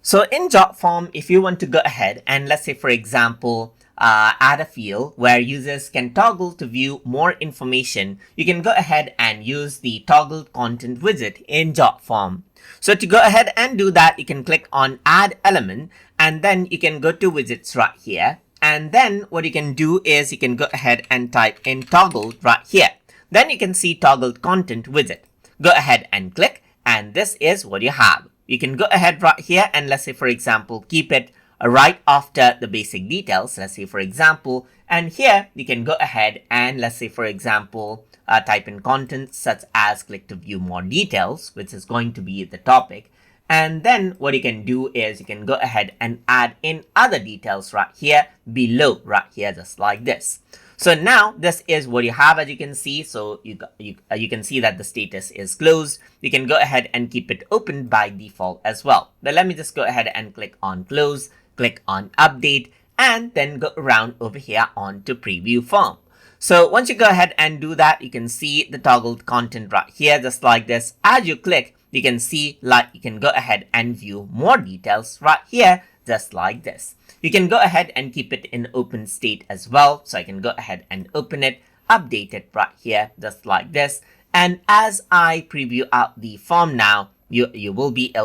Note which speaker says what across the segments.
Speaker 1: So in Jotform, if you want to go ahead and let's say, for example, add a field where users can toggle to view more information, you can go ahead and use the Toggled Content Widget in Jotform. So to go ahead and do that, you can click on Add Element, and then you can go to Widgets right here. And then what you can do is you can go ahead and type in Toggled right here. Then you can see Toggled Content Widget. Go ahead and click, and this is what you have. You can go ahead right here and let's say, for example, keep it right after the basic details. Let's say, for example, and here you can go ahead and let's say, for example, type in content such as click to view more details, which is going to be the topic. And then what you can do is you can go ahead and add in other details right here below right here, just like this. So now this is what you have, as you can see. So you can see that the status is closed. You can go ahead and keep it open by default as well. But let me just go ahead and click on close, click on update, and then go around over here onto preview form. So once you go ahead and do that, you can see the toggled content right here, just like this. As you click, you can see like you can go ahead and view more details right here, just like this. You can go ahead and keep it in open state as well. So I can go ahead and open it, update it right here, just like this. And as I preview out the form now, you will be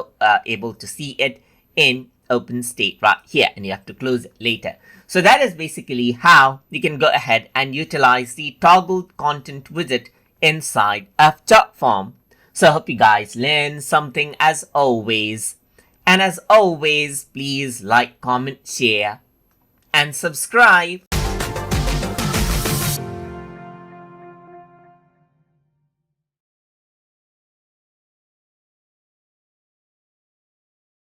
Speaker 1: able to see it in open state right here, and you have to close it later. So that is basically how you can go ahead and utilize the toggled content widget inside of Jotform. So I hope you guys learned something as always. And as always, please like, comment, share, and subscribe.